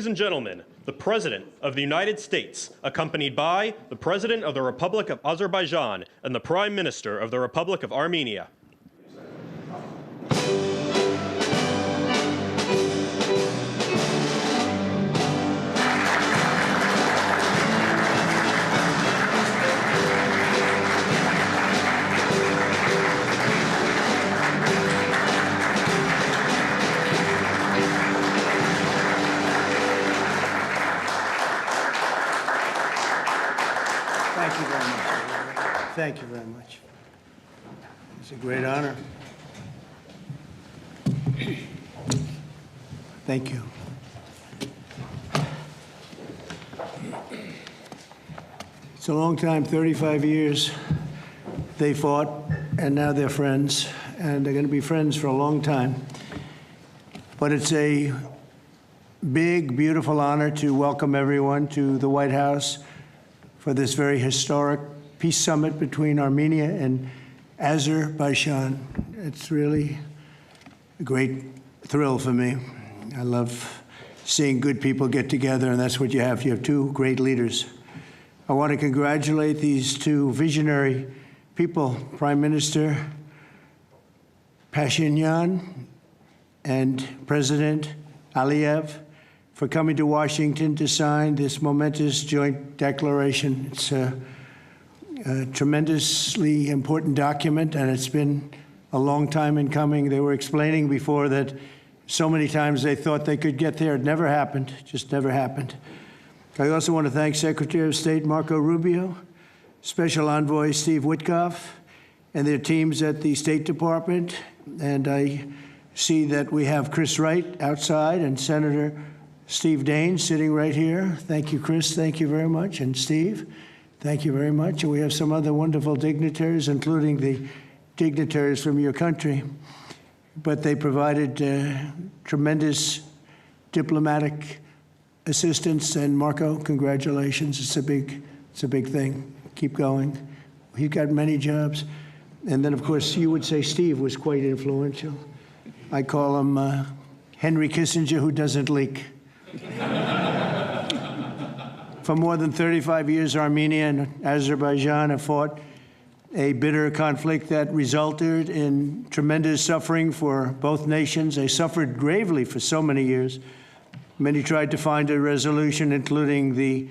Ladies and gentlemen, the President of the United States, accompanied by the President of the Republic of Azerbaijan and the Prime Minister of the Republic of Armenia. Thank you very much. Thank you very much. It's a great honor. Thank you. It's a long time, 35 years they fought, and now they're friends, and they're going to be friends for a long time. But it's a big, beautiful honor to welcome everyone to the White House for this very historic peace summit between Armenia and Azerbaijan. It's really a great thrill for me. I love seeing good people get together, and that's what you have. You have two great leaders. I want to congratulate these two visionary people, Prime Minister Pashinyan and President Aliyev, for coming to Washington to sign this momentous joint declaration. It's a tremendously important document, and it's been a long time in coming. They were explaining before that so many times they thought they could get there. It never happened, just never happened. I also want to thank Secretary of State Marco Rubio, Special Envoy Steve Witkoff, and their teams at the State Department. And I see that we have Chris Wright outside and Senator Steve Daines sitting right here. Thank you, Chris. Thank you very much. And Steve, thank you very much. And we have some other wonderful dignitaries, including the dignitaries from your country. But they provided tremendous diplomatic assistance. And Marco, congratulations. It's a big thing. Keep going. He got many jobs. And then, of course, you would say Steve was quite influential. I call him Henry Kissinger, who doesn't leak. For more than 35 years, Armenia and Azerbaijan have fought a bitter conflict that resulted in tremendous suffering for both nations. They suffered gravely for so many years. Many tried to find a resolution, including the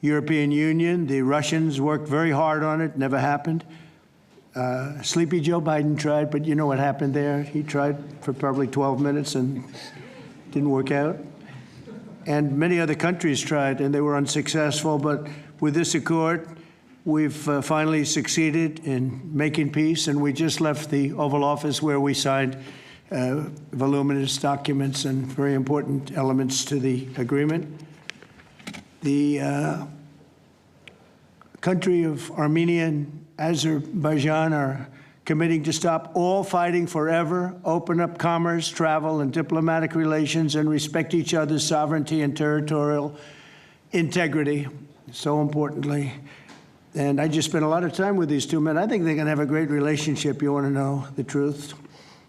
European Union. The Russians worked very hard on it, never happened. Sleepy Joe Biden tried, but you know what happened there. He tried for probably 12 minutes and didn't work out. And many other countries tried, and they were unsuccessful. But with this accord, we've finally succeeded in making peace, and we just left the Oval Office where we signed voluminous documents and very important elements to the agreement. The country of Armenia and Azerbaijan are committing to stop all fighting forever, open up commerce, travel, and diplomatic relations, and respect each other's sovereignty and territorial integrity, so importantly. And I just spent a lot of time with these two men. I think they're going to have a great relationship. You want to know the truth?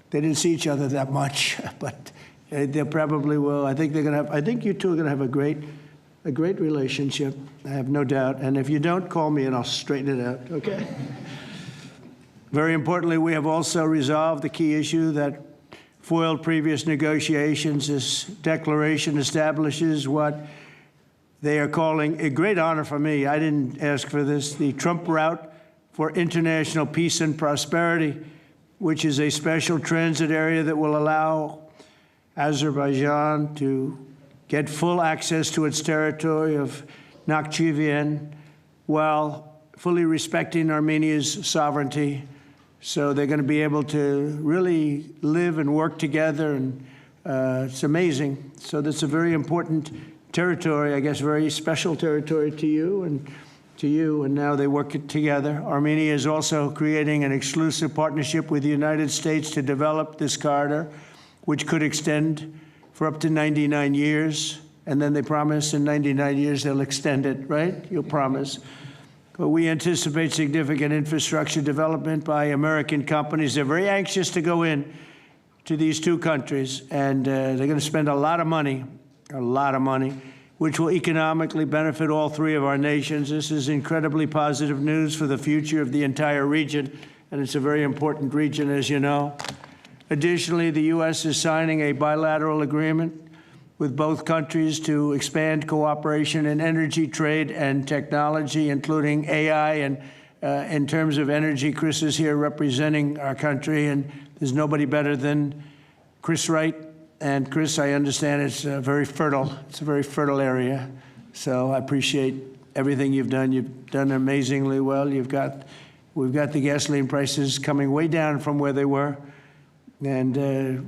They didn't see each other that much, but they probably will. I think they're going to have. I think you two are going to have a great relationship. I have no doubt. And if you don't, call me and I'll straighten it out. Okay. Very importantly, we have also resolved the key issue that foiled previous negotiations. This declaration establishes what they are calling a great honor for me. I didn't ask for this. The Trump route for international peace and prosperity, which is a special transit area that will allow Azerbaijan to get full access to its territory of Nakhchivan while fully respecting Armenia's sovereignty. So they're going to be able to really live and work together, and it's amazing. So that's a very important territory, I guess, very special territory to you, and now they work together. Armenia is also creating an exclusive partnership with the United States to develop this corridor, which could extend for up to 99 years. And then they promise in 99 years they'll extend it, right? You'll promise. But we anticipate significant infrastructure development by American companies. They're very anxious to go in to these two countries, and they're going to spend a lot of money. a lot of money, which will economically benefit all three of our nations. This is incredibly positive news for the future of the entire region, and it's a very important region, as you know. Additionally, the U.S. is signing a bilateral agreement with both countries to expand cooperation in energy, trade, and technology, including AI. And in terms of energy, Chris is here representing our country, and there's nobody better than Chris Wright. And Chris, I understand it's very fertile. It's a very fertile area. So I appreciate everything you've done. You've done amazingly well. We've got the gasoline prices coming way down from where they were, and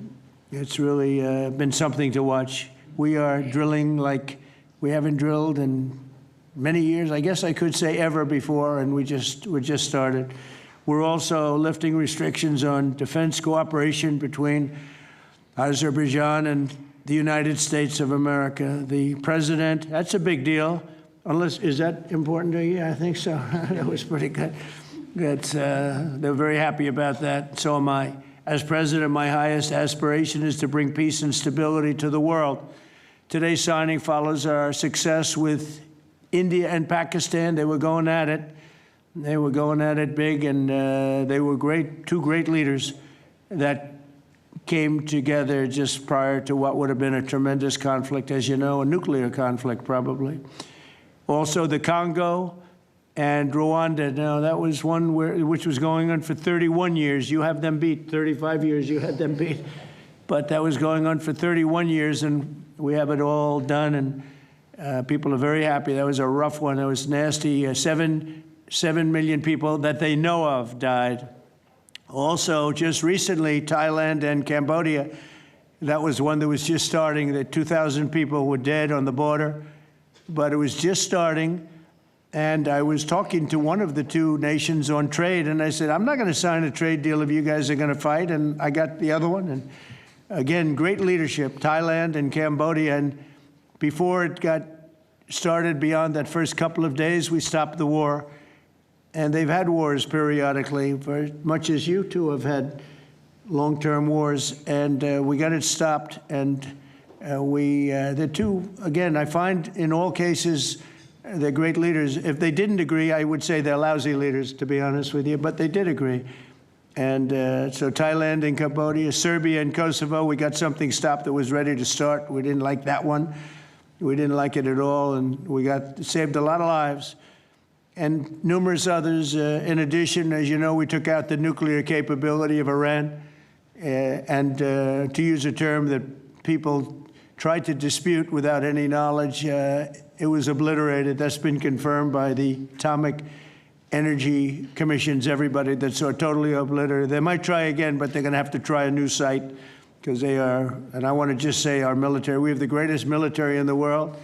it's really been something to watch. We are drilling like we haven't drilled in many years, I guess I could say ever before, and we just started. We're also lifting restrictions on defense cooperation between Azerbaijan and the United States of America. The president, that's a big deal. Is that important to you? I think so. That was pretty good. They're very happy about that. So am I. As president, my highest aspiration is to bring peace and stability to the world. Today's signing follows our success with India and Pakistan. They were going at it. They were going at it big, and they were great, two great leaders that came together just prior to what would have been a tremendous conflict, as you know, a nuclear conflict probably. Also the Congo and Rwanda. Now, that was one which was going on for 31 years. You have them beat. 35 years you had them beat. But that was going on for 31 years, and we have it all done, and people are very happy. That was a rough one. That was nasty. 7 million people that they know of died. Also, just recently, Thailand and Cambodia, that was one that was just starting. That 2,000 people were dead on the border, but it was just starting. And I was talking to one of the two nations on trade, and I said, I'm not going to sign a trade deal if you guys are going to fight. And I got the other one. And again, great leadership, Thailand and Cambodia. And before it got started, beyond that first couple of days, we stopped the war. And they've had wars periodically, very much as you two have had long-term wars. And we got it stopped. And the two, again, I find in all cases, they're great leaders. If they didn't agree, I would say they're lousy leaders, to be honest with you. But they did agree. And so Thailand and Cambodia, Serbia and Kosovo, we got something stopped that was ready to start. We didn't like that one. We didn't like it at all. And we saved a lot of lives. And numerous others. In addition, as you know, we took out the nuclear capability of Iran. And to use a term that people tried to dispute without any knowledge, it was obliterated. That's been confirmed by the Atomic Energy Commissions, everybody, that's totally obliterated. They might try again, but they're going to have to try a new site because they are, and I want to just say our military, we have the greatest military in the world.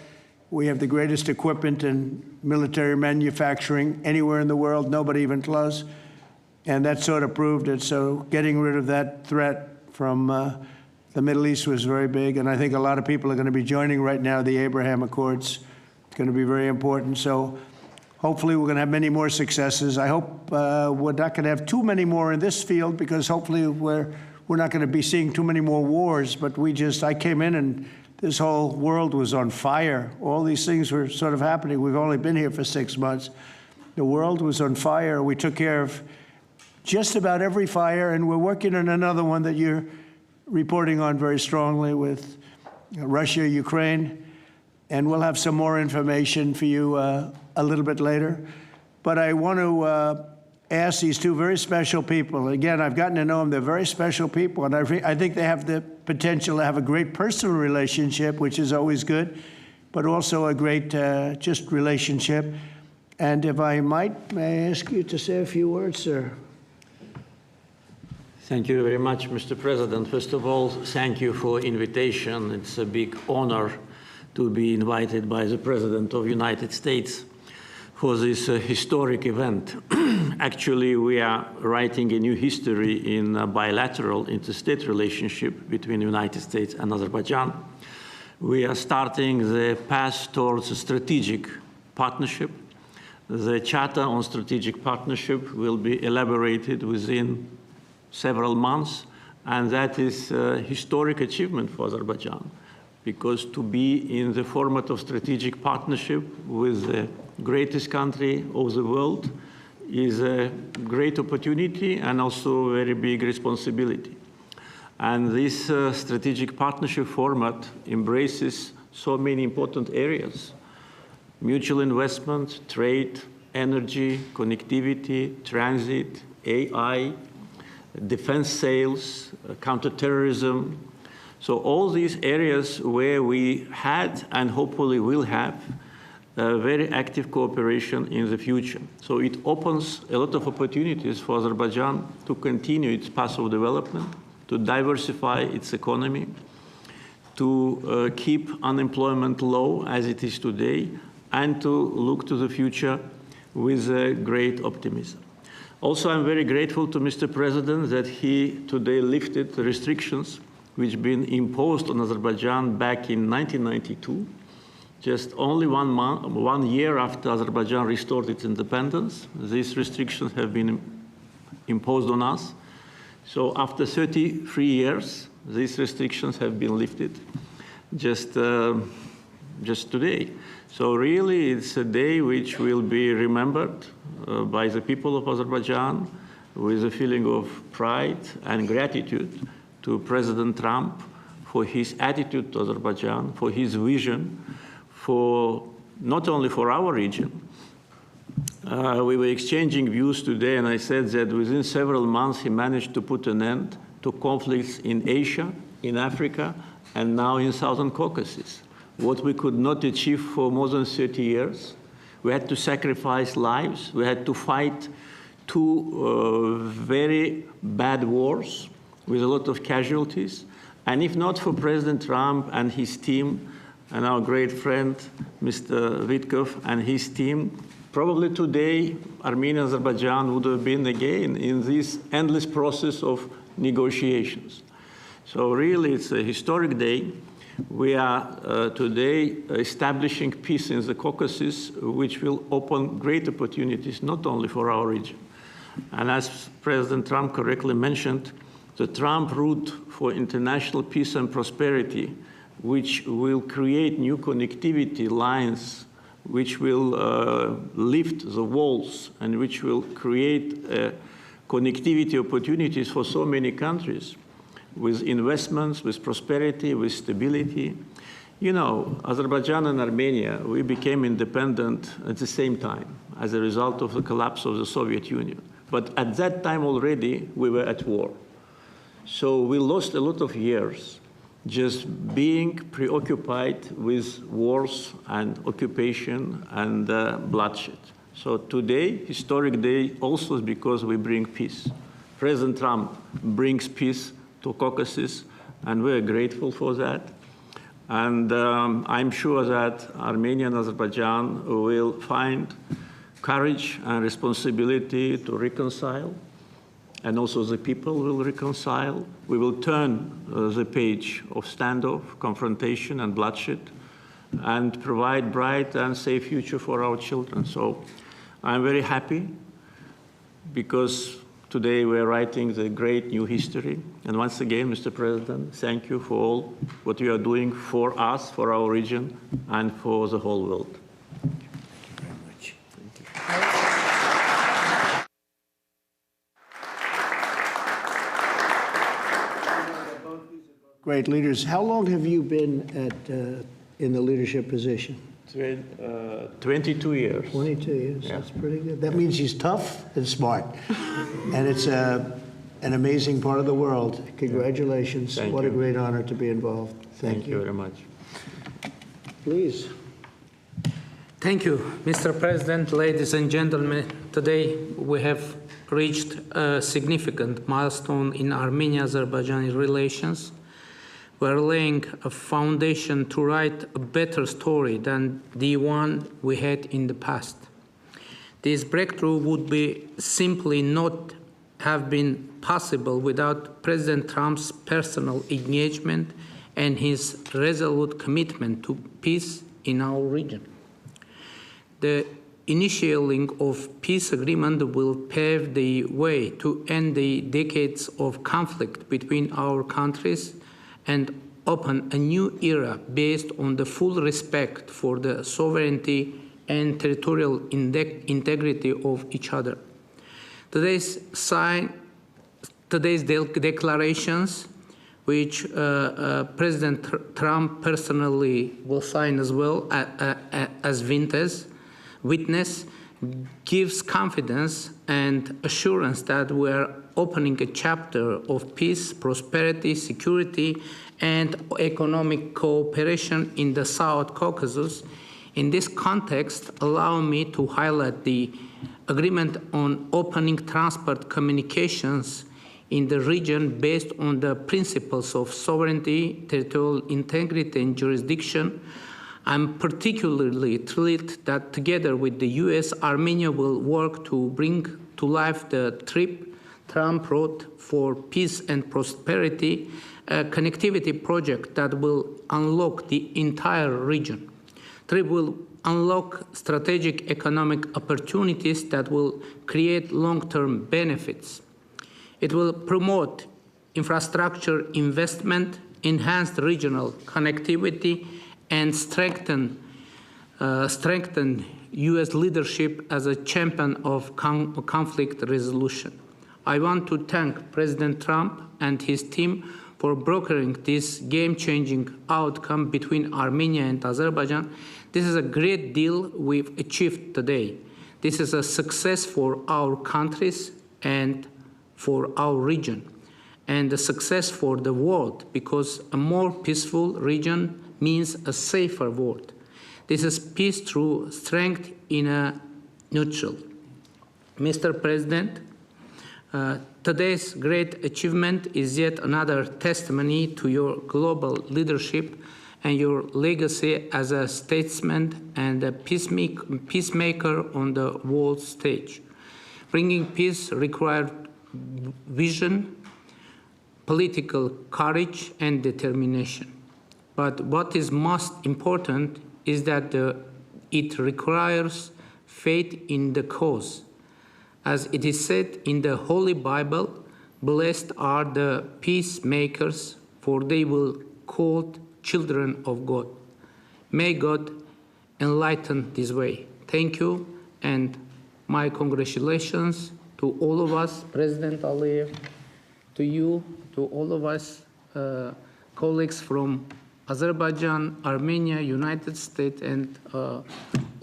We have the greatest equipment and military manufacturing anywhere in the world, nobody even close. And that sort of proved it. So getting rid of that threat from the Middle East was very big. And I think a lot of people are going to be joining right now the Abraham Accords. It's going to be very important. So hopefully we're going to have many more successes. I hope we're not going to have too many more in this field because hopefully we're not going to be seeing too many more wars. But I came in and this whole world was on fire. All these things were sort of happening. We've only been here for 6 months. The world was on fire. We took care of just about every fire, and we're working on another one that you're reporting on very strongly with Russia, Ukraine. And we'll have some more information for you a little bit later. But I want to ask these two very special people. Again, I've gotten to know them. They're very special people. And I think they have the potential to have a great personal relationship, which is always good, but also a great just relationship. And if I might, may I ask you to say a few words, sir? Thank you very much, Mr. President. First of all, thank you for invitation. It's a big honor to be invited by the President of the United States for this historic event. Actually, we are writing a new history in a bilateral interstate relationship between the United States and Azerbaijan. We are starting the path towards a strategic partnership. The Charter on Strategic Partnership will be elaborated within several months, and that is a historic achievement for Azerbaijan. because to be in the format of strategic partnership with the greatest country of the world is a great opportunity and also a very big responsibility. And this strategic partnership format embraces so many important areas: mutual investment, trade, energy, connectivity, transit, AI, defense sales, counterterrorism. So all these areas where we had and hopefully will have very active cooperation in the future. So it opens a lot of opportunities for Azerbaijan to continue its path of development, to diversify its economy, to keep unemployment low as it is today, and to look to the future with great optimism. Also, I'm very grateful to Mr. President that he today lifted the restrictions which have been imposed on Azerbaijan back in 1992, just only 1 year after Azerbaijan restored its independence. These restrictions have been imposed on us. So after 33 years, these restrictions have been lifted just today. So really, it's a day which will be remembered by the people of Azerbaijan with a feeling of pride and gratitude to President Trump for his attitude to Azerbaijan, for his vision, for not only for our region. We were exchanging views today, and I said that within several months he managed to put an end to conflicts in Asia, in Africa, and now in Southern Caucasus. What we could not achieve for more than 30 years. We had to sacrifice lives. We had to fight two very bad wars with a lot of casualties. And if not for President Trump and his team, and our great friend, Mr. Witkov and his team, probably today, Armenia and Azerbaijan would have been again in this endless process of negotiations. So really, it's a historic day. We are today establishing peace in the Caucasus, which will open great opportunities, not only for our region. And as President Trump correctly mentioned, the Trump route for international peace and prosperity, which will create new connectivity lines, which will lift the walls, and which will create connectivity opportunities for so many countries, with investments, with prosperity, with stability. You know, Azerbaijan and Armenia, we became independent at the same time as a result of the collapse of the Soviet Union. But at that time already, we were at war. So we lost a lot of years just being preoccupied with wars and occupation and bloodshed. So today, historic day, also is because we bring peace. President Trump brings peace to Caucasus, and we're grateful for that. And I'm sure that Armenia and Azerbaijan will find courage and responsibility to reconcile, and also the people will reconcile. We will turn the page of standoff, confrontation, and bloodshed, and provide bright and safe future for our children. So I'm very happy because today we're writing the great new history. And once again, Mr. President, thank you for all what you are doing for us, for our region, and for the whole world. Thank you very much. Thank you. Great leaders. How long have you been in the leadership position? 22 years. 22 years. Yeah. That's pretty good. That means he's tough and smart. And it's an amazing part of the world. Congratulations. Thank what you. a great honor to be involved. Thank you very much. Please. Thank you, Mr. President, ladies and gentlemen. Today we have reached a significant milestone in Armenia-Azerbaijani relations. We're laying a foundation to write a better story than the one we had in the past. This breakthrough would be simply not have been possible without President Trump's personal engagement and his resolute commitment to peace in our region. The initiating of peace agreement will pave the way to end the decades of conflict between our countries and open a new era based on the full respect for the sovereignty and territorial integrity of each other. Today's declarations, which President Trump personally will sign as well as witness, gives confidence and assurance that we are opening a chapter of peace, prosperity, security, and economic cooperation in the South Caucasus. In this context, allow me to highlight the agreement on opening transport communications in the region based on the principles of sovereignty, territorial integrity, and jurisdiction. I'm particularly thrilled that together with the US, Armenia will work to bring to life the TRIP, Trump Road for Peace and Prosperity, a connectivity project that will unlock the entire region. TRIP will unlock strategic economic opportunities that will create long-term benefits. It will promote infrastructure investment, enhance regional connectivity, and strengthen U.S. leadership as a champion of conflict resolution. I want to thank President Trump and his team for brokering this game-changing outcome between Armenia and Azerbaijan. This is a great deal we've achieved today. This is a success for our countries and for our region, and a success for the world, because a more peaceful region means a safer world. This is peace through strength in a nutshell. Mr. President, today's great achievement is yet another testimony to your global leadership and your legacy as a statesman and a peacemaker on the world stage. Bringing peace required vision, political courage, and determination. But what is most important is that it requires faith in the cause. As it is said in the Holy Bible, blessed are the peacemakers, for they will be called children of God. May God enlighten this way. Thank you, and my congratulations to all of us, President Aliyev, to you, to all of us, colleagues from Azerbaijan, Armenia, United States, and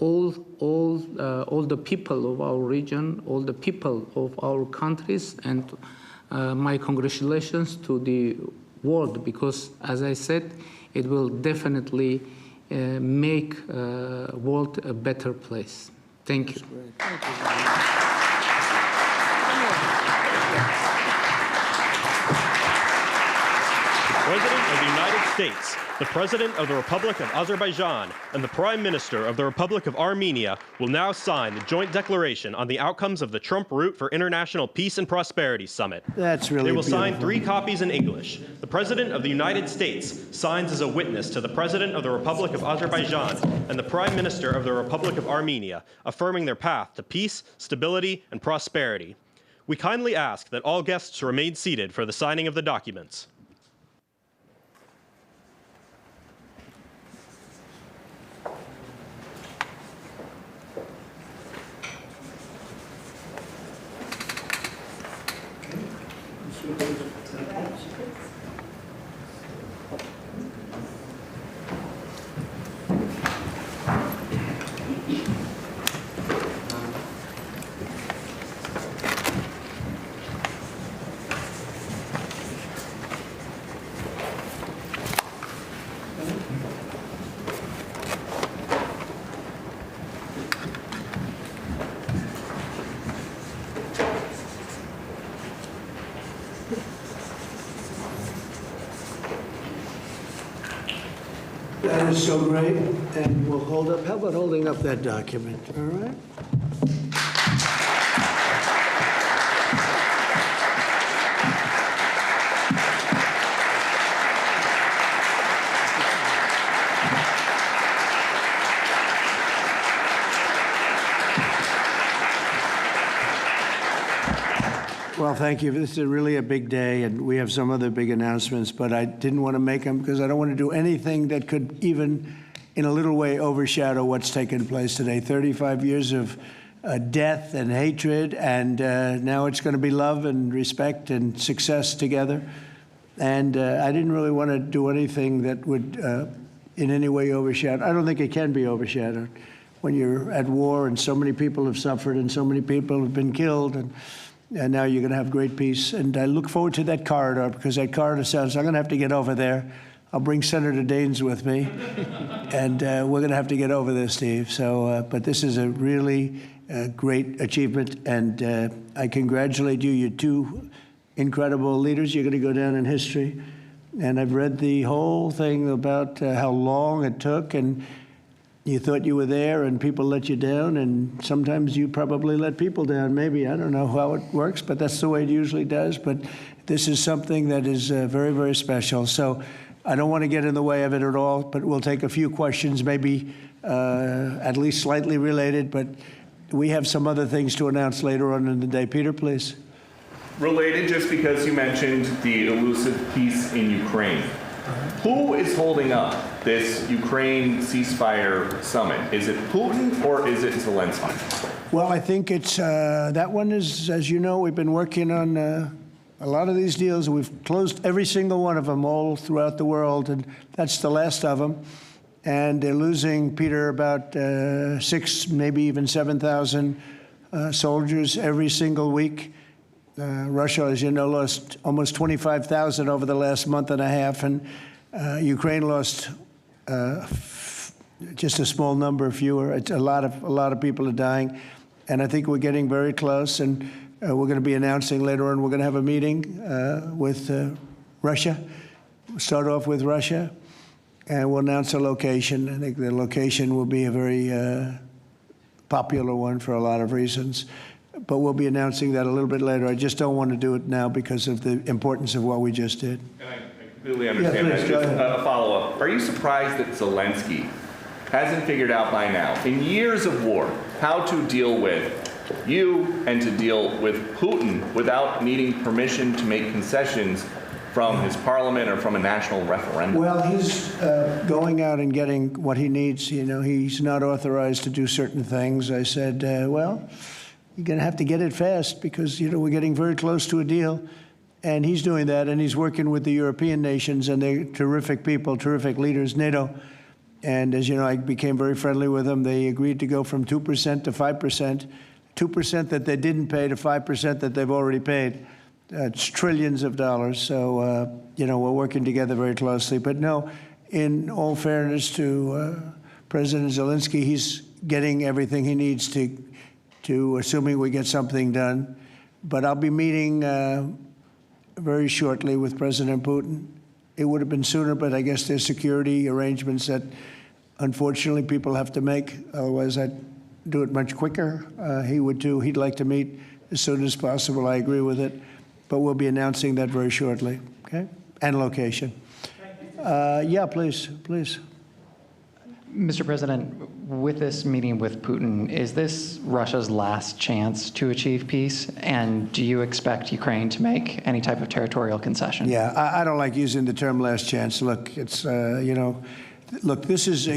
all the people of our region, all the people of our countries, and my congratulations to the world, because, as I said, it will definitely make world a better place. Thank you. Thank you. President of the United States, the President of the Republic of Azerbaijan, and the Prime Minister of the Republic of Armenia will now sign the joint declaration on the outcomes of the Trump Route for International Peace and Prosperity Summit. That's really They will beautiful. sign 3 copies in English. The President of the United States signs as a witness to the President of the Republic of Azerbaijan and the Prime Minister of the Republic of Armenia, affirming their path to peace, stability, and prosperity. We kindly ask that all guests remain seated for the signing of the documents. That is so great, and we'll hold up, how about holding up that document, all right? Well, thank you. This is really a big day, and we have some other big announcements, but I didn't want to make them because I don't want to do anything that could even in a little way overshadow what's taken place today. 35 years of death and hatred, and now it's going to be love and respect and success together. And I didn't really want to do anything that would in any way overshadow. I don't think it can be overshadowed when you're at war and so many people have suffered and so many people have been killed, and now you're going to have great peace. And I look forward to that corridor, because that corridor sounds, I'm going to have to get over there. I'll bring Senator Daines with me, and we're going to have to get over there, Steve. So, but this is a really great achievement, and I congratulate you. You're two incredible leaders. You're going to go down in history. And I've read the whole thing about how long it took, and you thought you were there and people let you down, and sometimes you probably let people down. Maybe, I don't know how it works, but that's the way it usually does. But this is something that is very, very special. So I don't want to get in the way of it at all, but we'll take a few questions, maybe at least slightly related, but we have some other things to announce later on in the day. Peter, please. Related, just because you mentioned the elusive peace in Ukraine. Who is holding up this Ukraine ceasefire summit? Is it Putin or is it Zelensky? Well, I think it's that one is, as you know, we've been working on a lot of these deals. We've closed every single one of them all throughout the world, and that's the last of them. And they're losing, Peter, about 6, maybe even 7,000 soldiers every single week. Russia, as you know, lost almost 25,000 over the last month and a half, and Ukraine lost just a small number, fewer. It's a lot of people are dying, and I think we're getting very close. And we're going to be announcing later on. We're going to have a meeting with Russia. We'll start off with Russia, and we'll announce a location. I think the location will be a very popular one for a lot of reasons. But we'll be announcing that a little bit later. I just don't want to do it now because of the importance of what we just did. And I completely understand that. Just a follow-up. Are you surprised that Zelensky hasn't figured out by now, in years of war, how to deal with you and to deal with Putin without needing permission to make concessions from his parliament or from a national referendum? Well, he's going out and getting what he needs. You know, he's not authorized to do certain things. I said, well, you're going to have to get it fast because, you know, we're getting very close to a deal. And he's doing that, and he's working with the European nations, and they're terrific people, terrific leaders, NATO. And as you know, I became very friendly with them. They agreed to go from 2% to 5%, 2% that they didn't pay to 5% that they've already paid. It's trillions of dollars. So, you know, we're working together very closely. But no, in all fairness to President Zelensky, he's getting everything he needs to assuming we get something done. But I'll be meeting very shortly with President Putin. It would have been sooner, but I guess there's security arrangements that, unfortunately, people have to make. Otherwise, I'd do it much quicker. He would, too. He'd like to meet as soon as possible. I agree with it. But we'll be announcing that very shortly, okay? And location. Yeah, please. Mr. President, with this meeting with Putin, is this Russia's last chance to achieve peace? And do you expect Ukraine to make any type of territorial concession? Yeah, I don't like using the term last chance. Look, it's, you know, look, this is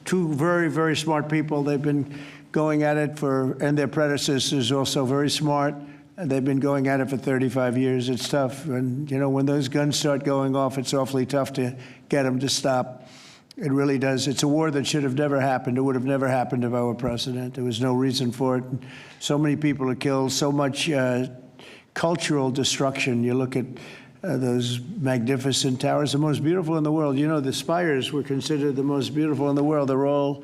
two very, very smart people. They've been going at it and their predecessors also very smart. And they've been going at it for 35 years. It's tough. And, you know, when those guns start going off, it's awfully tough to get them to stop. It really does. It's a war that should have never happened. It would have never happened if I were president. There was no reason for it. So many people are killed, so much cultural destruction. You look at those magnificent towers, the most beautiful in the world. You know, the spires were considered the most beautiful in the world. They're all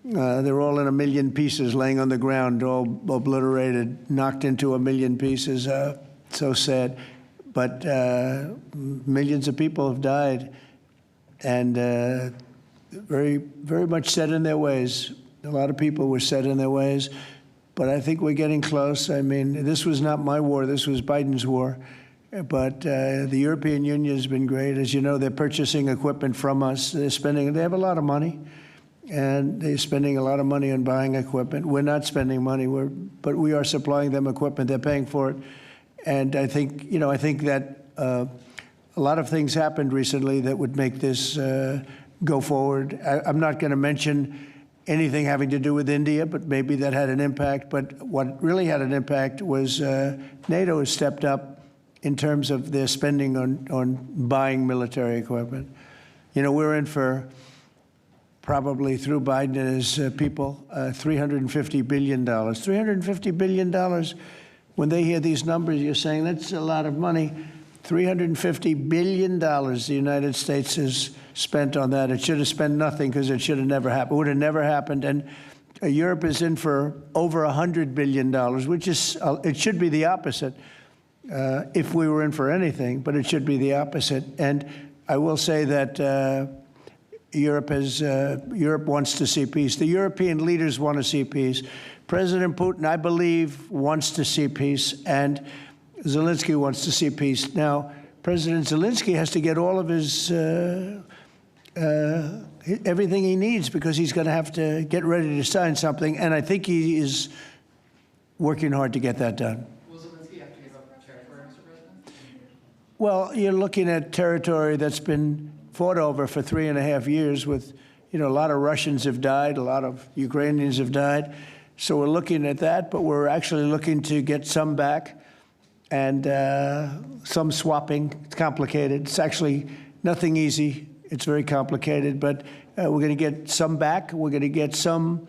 in a million pieces, laying on the ground, all obliterated, knocked into a million pieces. So sad. But millions of people have died. And very, very much set in their ways. A lot of people were set in their ways. But I think we're getting close. I mean, this was not my war. This was Biden's war. But the European Union has been great. As you know, they're purchasing equipment from us. They have a lot of money. And they're spending a lot of money on buying equipment. We're not spending money, but we are supplying them equipment. They're paying for it. And I think, I think that a lot of things happened recently that would make this go forward. I'm not going to mention anything having to do with India, but maybe that had an impact. But what really had an impact was NATO has stepped up in terms of their spending on buying military equipment. We're in for, probably through Biden and his people, $350 billion. $350 billion. When they hear these numbers, you're saying that's a lot of money. $350 billion the United States has spent on that. It should have spent nothing because it should have never happened. It would have never happened. And Europe is in for over $100 billion, which is, it should be the opposite if we were in for anything, but it should be the opposite. And I will say that Europe wants to see peace. The European leaders want to see peace. President Putin, I believe, wants to see peace, and Zelensky wants to see peace. Now, President Zelensky has to get all of his everything he needs because he's going to have to get ready to sign something, and I think he is working hard to get that done. Will Zelensky have to give up territory, Mr. President? Well, you're looking at territory that's been fought over for 3.5 years with, a lot of Russians have died, a lot of Ukrainians have died. So we're looking at that, but we're actually looking to get some back and some swapping. It's complicated. It's actually nothing easy. It's very complicated, but we're going to get some back. We're going to get some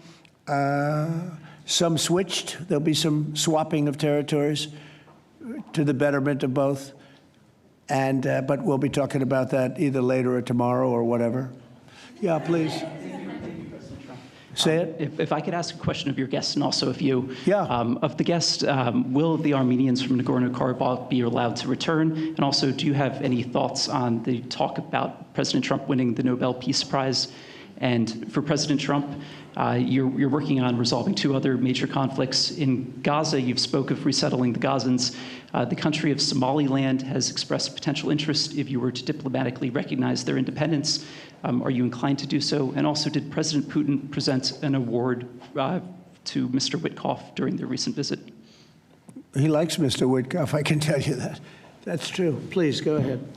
switched. There'll be some swapping of territories to the betterment of both. And but we'll be talking about that either later or tomorrow or whatever. Yeah, please. Say it. If I could ask a question of your guests and also of you. Yeah. Of the guests, will the Armenians from Nagorno-Karabakh be allowed to return? And also, do you have any thoughts on the talk about President Trump winning the Nobel Peace Prize? And for President Trump, you're working on resolving 2 other major conflicts. In Gaza, you've spoke of resettling the Gazans. The country of Somaliland has expressed potential interest if you were to diplomatically recognize their independence. Are you inclined to do so? And also, did President Putin present an award to Mr. Witkoff during their recent visit? He likes Mr. Witkoff, I can tell you that. That's true. Please, go ahead.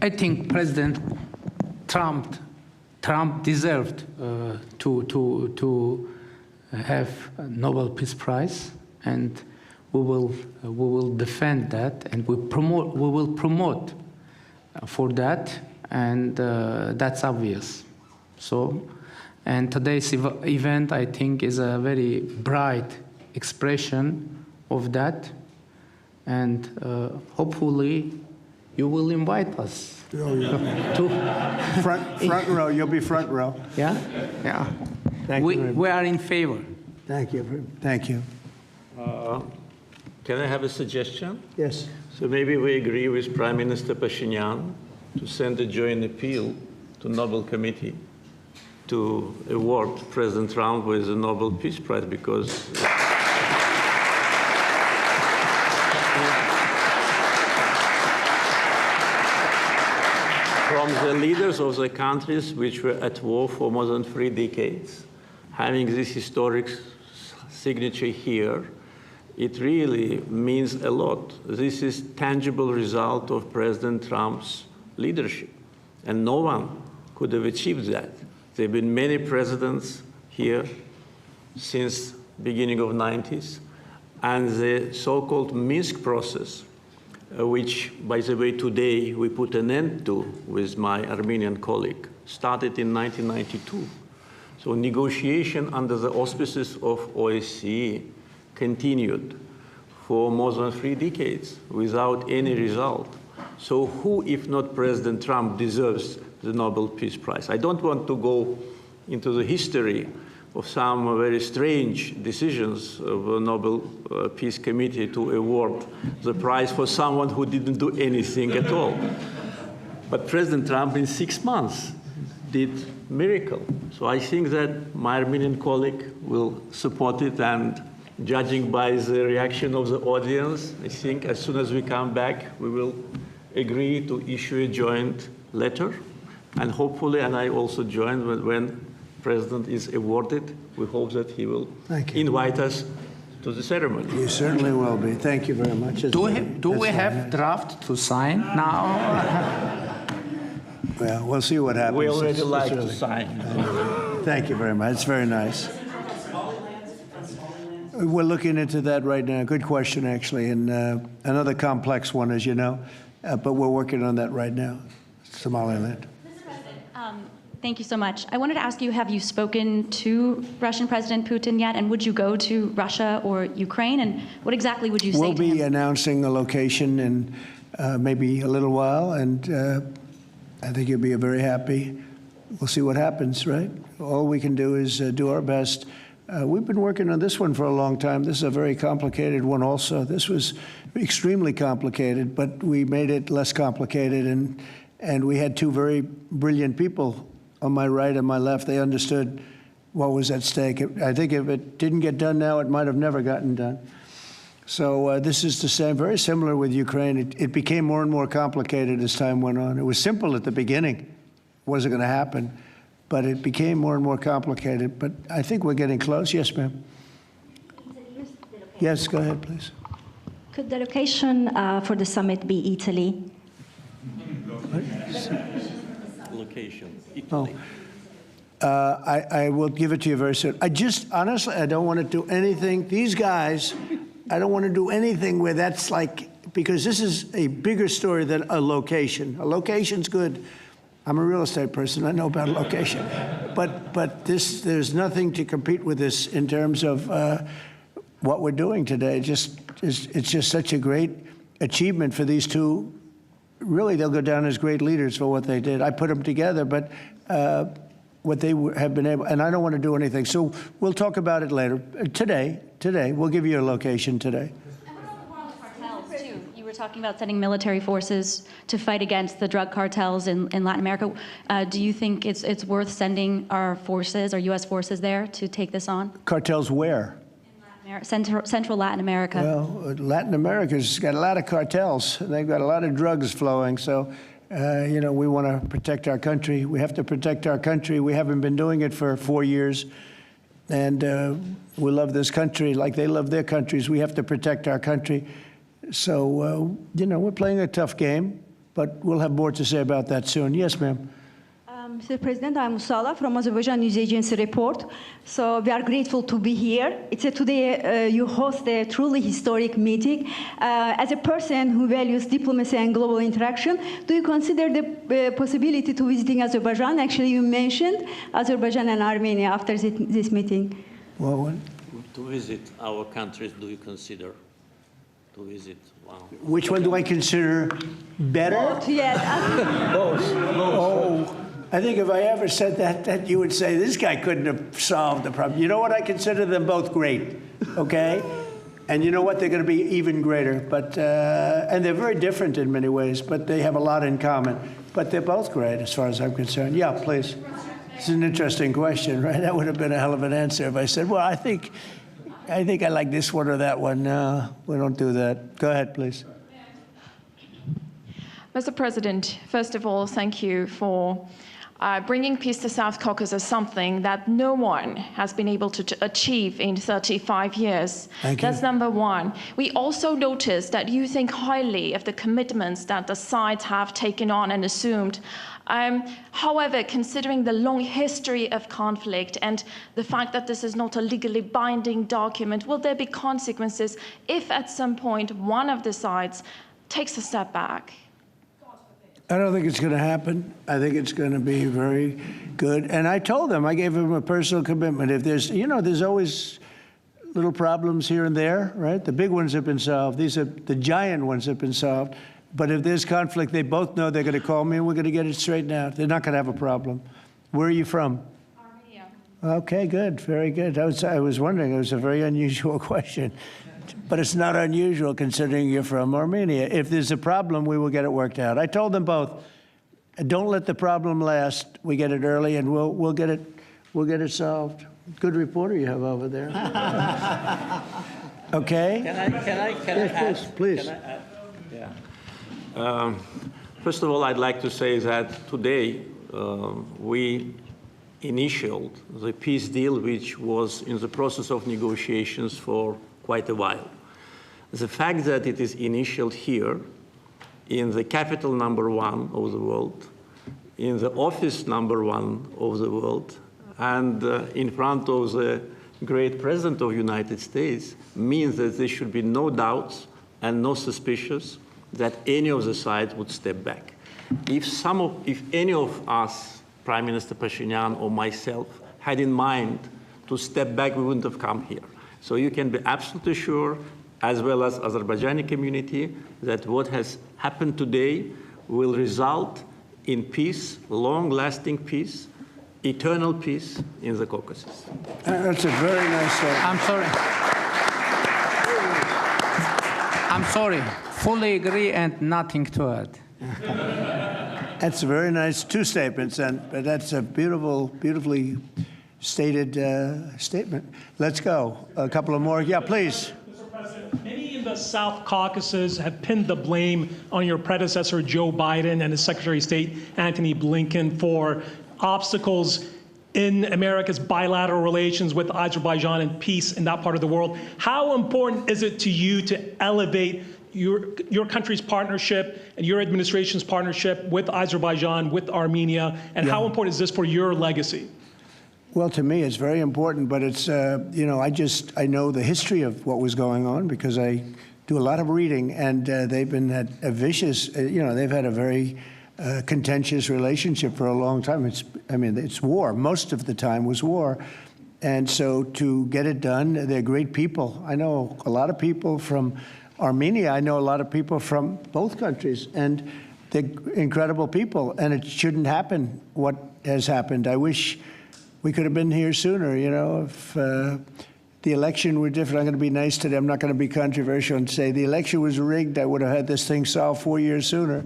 I think President Trump deserved to have a Nobel Peace Prize, and we will defend that, and we will promote for that, and that's obvious. So, and today's event, I think, is a very bright expression of that, and hopefully you will invite us to front row. You'll be front row. Yeah. Thank you very much. We are in favor. Thank you. Thank you. Can I have a suggestion? Yes. So maybe we agree with Prime Minister Pashinyan to send a joint appeal to Nobel Committee to award President Trump with the Nobel Peace Prize, because from the leaders of the countries which were at war for more than 3 decades, having this historic signature here, it really means a lot. This is tangible result of President Trump's leadership, and no one could have achieved that. There have been many presidents here since beginning of 90s, and the so-called Minsk process, which, by the way, today we put an end to with my Armenian colleague, started in 1992. So negotiation under the auspices of OSCE continued for more than 3 decades without any result. So who, if not President Trump, deserves the Nobel Peace Prize? I don't want to go into the history of some very strange decisions of the Nobel Peace Committee to award the prize for someone who didn't do anything at all. But President Trump, in 6 months, did miracle. So I think that my Armenian colleague will support it, and judging by the reaction of the audience, I think as soon as we come back, we will agree to issue a joint letter. And hopefully, and I also join when President is awarded, we hope that he will invite us to the ceremony. You certainly will be. Thank you very much. Do we have draft to sign now? Well, we'll see what happens. We already It's like to early. sign. Thank you very much. It's very nice. We're looking into that right now. Good question, actually, and another complex one, as you know, but we're working on that right now. Somaliland. Mr. President, thank you so much. I wanted to ask you, have you spoken to Russian President Putin yet? And would you go to Russia or Ukraine? And what exactly would you say We'll to him? be announcing a location in maybe a little while, and I think you'll be very happy. We'll see what happens, right? All we can do is do our best. We've been working on this one for a long time. This is a very complicated one also. This was extremely complicated, but we made it less complicated, and we had two very brilliant people on my right and my left. They understood what was at stake. I think if it didn't get done now, it might have never gotten done. So this is the same, very similar with Ukraine. It became more and more complicated as time went on. It was simple at the beginning. It wasn't going to happen. But it became more and more complicated. But I think we're getting close. Yes, ma'am. Yes, go ahead, please. Could the location for the summit be Italy? Location, Oh. Italy. I will give it to you very soon. Honestly, I don't want to do anything. These guys, I don't want to do anything where that's like, because this is a bigger story than a location. A location's good. I'm a real estate person. I know about a location. But there's nothing to compete with this in terms of what we're doing today. It's just such a great achievement for these two. Really, they'll go down as great leaders for what they did. I put them together, but what they have been able, and I don't want to do anything. So we'll talk about it later. Today, we'll give you a location today. And what about the war on the cartels, too? You were talking about sending military forces to fight against the drug cartels in Latin America. Do you think it's worth sending our forces, our U.S. forces there to take this on? Cartels where? Central Latin America. Well, Latin America's got a lot of cartels. They've got a lot of drugs flowing. So, we want to protect our country. We have to protect our country. We haven't been doing it for 4 years. And we love this country like they love their countries. We have to protect our country. So, we're playing a tough game, but we'll have more to say about that soon. Yes, ma'am. Mr. President, I'm Musala from Azerbaijan News Agency Report. So we are grateful to be here. Today you host a truly historic meeting. As a person who values diplomacy and global interaction, do you consider the possibility to visiting Azerbaijan? Actually, you mentioned Azerbaijan and Armenia after this meeting. Well, To visit our countries, do you consider to visit? Wow. which one do I consider better? Both, yes. Oh, I think if I ever said that you would say, this guy couldn't have solved the problem. You know what? I consider them both great, okay? And you know what? They're going to be even greater. But and they're very different in many ways, but they have a lot in common. But they're both great as far as I'm concerned. Yeah, please. It's an interesting question, right? That would have been a hell of an answer if I said, well, I think I like this one or that one. No, we don't do that. Go ahead, please. Mr. President, first of all, thank you for bringing peace to South Caucasus, something that no one has been able to achieve in 35 years. Thank you. That's number one. We also noticed that you think highly of the commitments that the sides have taken on and assumed. However, considering the long history of conflict and the fact that this is not a legally binding document, will there be consequences if at some point one of the sides takes a step back? I don't think it's going to happen. I think it's going to be very good. And I told them, I gave them a personal commitment. If there's always little problems here and there, right? The big ones have been solved. The giant ones have been solved. But if there's conflict, they both know they're going to call me and we're going to get it straightened out. They're not going to have a problem. Where are you from? Armenia. Okay, good. Very good. I was wondering. It was a very unusual question. But it's not unusual considering you're from Armenia. If there's a problem, we will get it worked out. I told them both, don't let the problem last. We get it early and we'll get it solved. Good reporter you have over there. Okay? Can I Yes, add? please. Can I add? Yeah. First of all, I'd like to say that today we initialed the peace deal, which was in the process of negotiations for quite a while. The fact that it is initialed here, in the capital #1 of the world, in the office #1 of the world, and in front of the great President of the United States, means that there should be no doubts and no suspicions that any of the sides would step back. If any of us, Prime Minister Pashinyan or myself, had in mind to step back, we wouldn't have come here. So you can be absolutely sure, as well as Azerbaijani community, that what has happened today will result in peace, long-lasting peace, eternal peace in the Caucasus. That's a very nice I'm sorry. I'm sorry. Fully agree and nothing to add. That's a very nice two statements, but that's a beautifully stated statement. Let's go. A couple of more. Yeah, please. Mr. President, many in the South Caucasus have pinned the blame on your predecessor, Joe Biden, and his Secretary of State, Antony Blinken, for obstacles in America's bilateral relations with Azerbaijan and peace in that part of the world. How important is it to you to elevate your country's partnership and your administration's partnership with Azerbaijan, with Armenia, and how important is this for your legacy? Well, to me, it's very important, but it's, you know, I know the history of what was going on because I do a lot of reading, and they've been at a vicious, you know, they've had a very contentious relationship for a long time. It's war. Most of the time was war. And so to get it done, they're great people. I know a lot of people from Armenia. I know a lot of people from both countries, and they're incredible people, and it shouldn't happen what has happened. I wish we could have been here sooner, you know, if the election were different. I'm going to be nice today. I'm not going to be controversial and say the election was rigged. I would have had this thing solved 4 years sooner.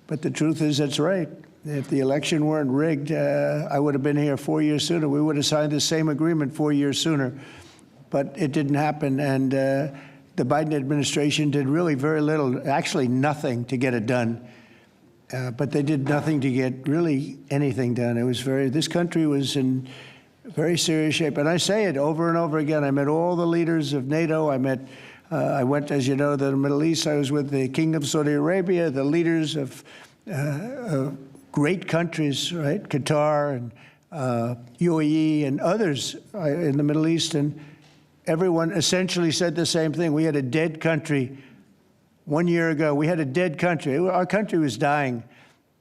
But the truth is, that's right. If the election weren't rigged, I would have been here 4 years sooner. We would have signed the same agreement 4 years sooner. But it didn't happen, and the Biden administration did really very little, actually nothing, to get it done. But they did nothing to get really anything done. It was this country was in very serious shape. And I say it over and over again. I met all the leaders of NATO. I went, as you know, to the Middle East. I was with the King of Saudi Arabia, the leaders of great countries, right? Qatar and UAE and others in the Middle East. And everyone essentially said the same thing. We had a dead country 1 year ago. We had a dead country. Our country was dying.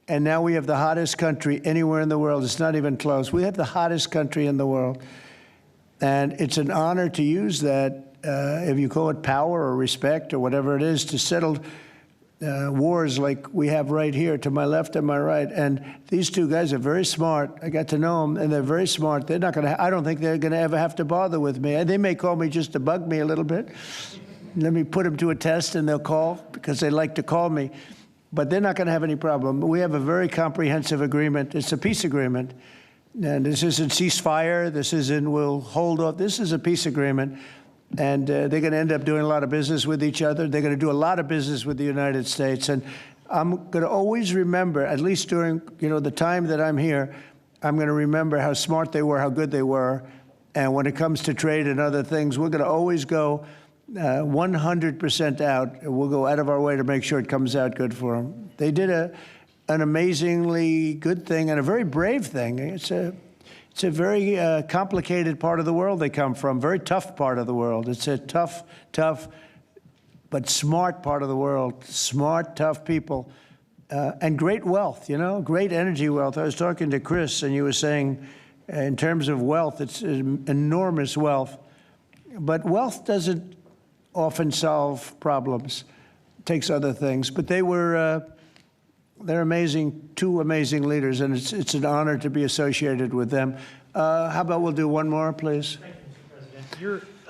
And now we have the hottest country anywhere in the world. It's not even close. We have the hottest country in the world. And it's an honor to use that, if you call it power or respect or whatever it is, to settle wars like we have right here to my left and my right. And these two guys are very smart. I got to know them, and they're very smart. They're not going to, I don't think they're going to ever have to bother with me. They may call me just to bug me a little bit. Let me put them to a test, and they'll call because they like to call me. But they're not going to have any problem. We have a very comprehensive agreement. It's a peace agreement. And this isn't ceasefire. This isn't we'll hold off. This is a peace agreement. And they're going to end up doing a lot of business with each other. They're going to do a lot of business with the United States. And I'm going to always remember, at least during the time that I'm here, I'm going to remember how smart they were, how good they were. And when it comes to trade and other things, we're going to always go 100% out. We'll go out of our way to make sure it comes out good for them. They did an amazingly good thing and a very brave thing. It's a very complicated part of the world they come from, very tough part of the world. It's a tough, but smart part of the world, smart, tough people, and great wealth, great energy wealth. I was talking to Chris, and you were saying in terms of wealth, it's enormous wealth. But wealth doesn't often solve problems. It takes other things. But they're amazing, two amazing leaders, and it's an honor to be associated with them. How about we'll do one more, please? Thank you, Mr. President.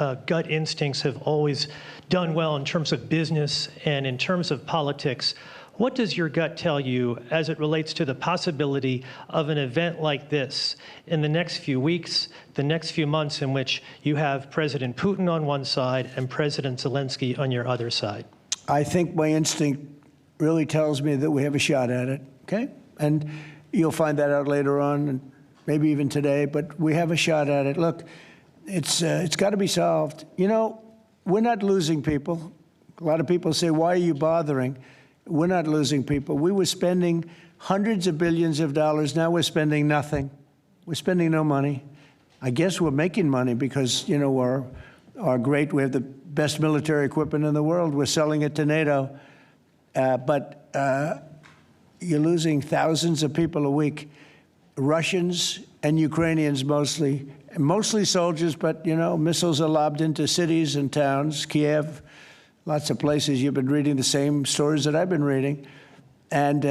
Your gut instincts have always done well in terms of business and in terms of politics. What does your gut tell you as it relates to the possibility of an event like this in the next few weeks, the next few months, in which you have President Putin on one side and President Zelensky on your other side? I think my instinct really tells me that we have a shot at it, okay? And you'll find that out later on, and maybe even today, but we have a shot at it. Look, it's got to be solved. we're not losing people. A lot of people say, why are you bothering? We're not losing people. We were spending hundreds of billions of dollars. Now we're spending nothing. We're spending no money. I guess we're making money because, you know, we have the best military equipment in the world. We're selling it to NATO. But you're losing thousands of people a week, Russians and Ukrainians mostly soldiers, but, you know, missiles are lobbed into cities and towns, Kiev, lots of places. You've been reading the same stories that I've been reading. And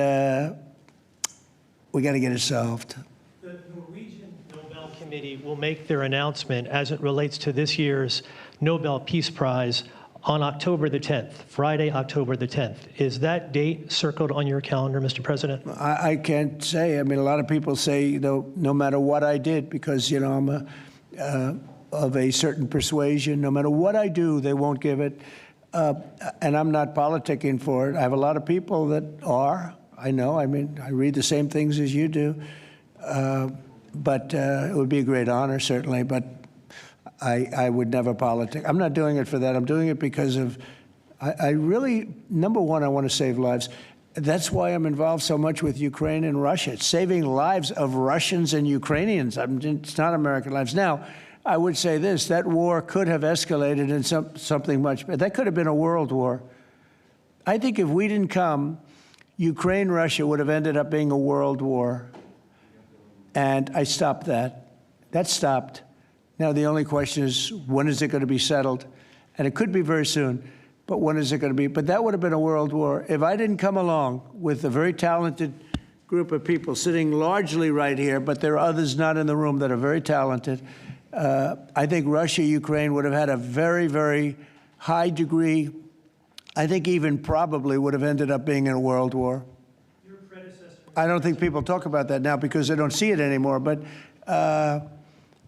we got to get it solved. The Norwegian Nobel Committee will make their announcement as it relates to this year's Nobel Peace Prize on October the 10th, Friday, October the 10th. Is that date circled on your calendar, Mr. President? I can't say. I mean, a lot of people say, you know, no matter what I did, because, you know, I'm of a certain persuasion, no matter what I do, they won't give it. And I'm not politicking for it. I have a lot of people that are. I know. I mean, I read the same things as you do. But it would be a great honor, certainly. But I would never politic. I'm not doing it for that. I'm doing it because of, I really, number one, I want to save lives. That's why I'm involved so much with Ukraine and Russia. It's saving lives of Russians and Ukrainians. It's not American lives. Now, I would say this, that war could have escalated in something much better. That could have been a world war. I think if we didn't come, Ukraine-Russia would have ended up being a world war. And I stopped that. That stopped. Now, the only question is, when is it going to be settled? And it could be very soon, but when is it going to be? But that would have been a world war. If I didn't come along with a very talented group of people sitting largely right here, but there are others not in the room that are very talented, I think Russia, Ukraine would have had a very, very high degree, I think even probably would have ended up being in a world war. Your predecessor. I don't think people talk about that now because they don't see it anymore, but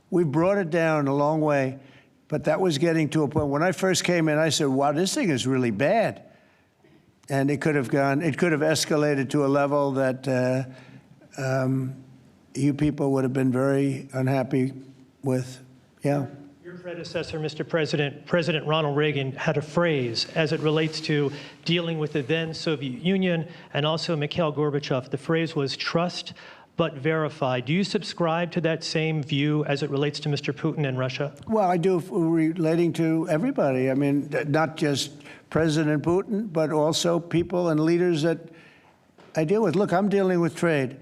we've brought it down a long way. But that was getting to a point. When I first came in, I said, wow, this thing is really bad. And it could have escalated to a level that you people would have been very unhappy with. Yeah. Your predecessor, Mr. President, President Ronald Reagan, had a phrase as it relates to dealing with the then Soviet Union and also Mikhail Gorbachev. The phrase was trust but verify. Do you subscribe to that same view as it relates to Mr. Putin and Russia? Well, I do, relating to everybody. I mean, not just President Putin, but also people and leaders that I deal with. Look, I'm dealing with trade.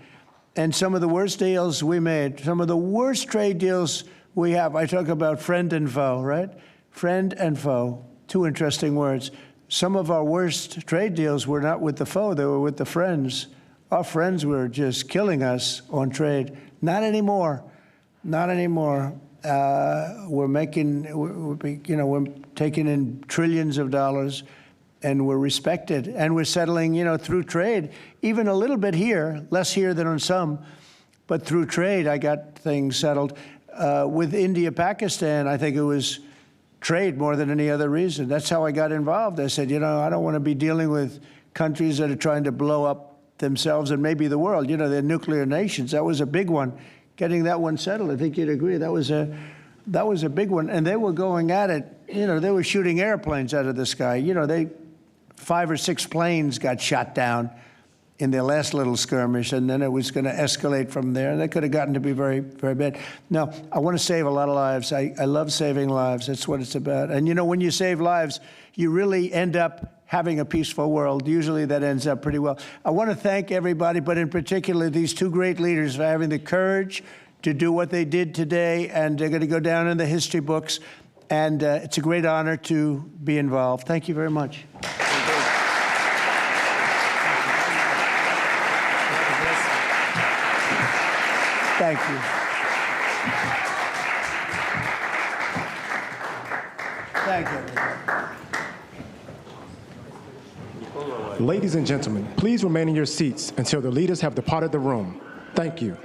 And some of the worst deals we made, some of the worst trade deals we have, I talk about friend and foe, right? Friend and foe, two interesting words. Some of our worst trade deals were not with the foe, they were with the friends. Our friends were just killing us on trade. Not anymore. Not anymore. We're taking in trillions of dollars, and we're respected, and we're settling, through trade, even a little bit here, less here than on some, but through trade, I got things settled. With India, Pakistan, I think it was trade more than any other reason. That's how I got involved. I said, I don't want to be dealing with countries that are trying to blow up themselves and maybe the world. They're nuclear nations. That was a big one. Getting that one settled, I think you'd agree, that was a big one. And they were going at it, they were shooting airplanes out of the sky. 5 or 6 planes got shot down in their last little skirmish, and then it was going to escalate from there. And that could have gotten to be very, very bad. No, I want to save a lot of lives. I love saving lives. That's what it's about. And when you save lives, you really end up having a peaceful world. Usually that ends up pretty well. I want to thank everybody, but in particular these two great leaders for having the courage to do what they did today, and they're going to go down in the history books. And it's a great honor to be involved. Thank you very much. Thank you. Thank you. Ladies and gentlemen, please remain in your seats until the leaders have departed the room. Thank you.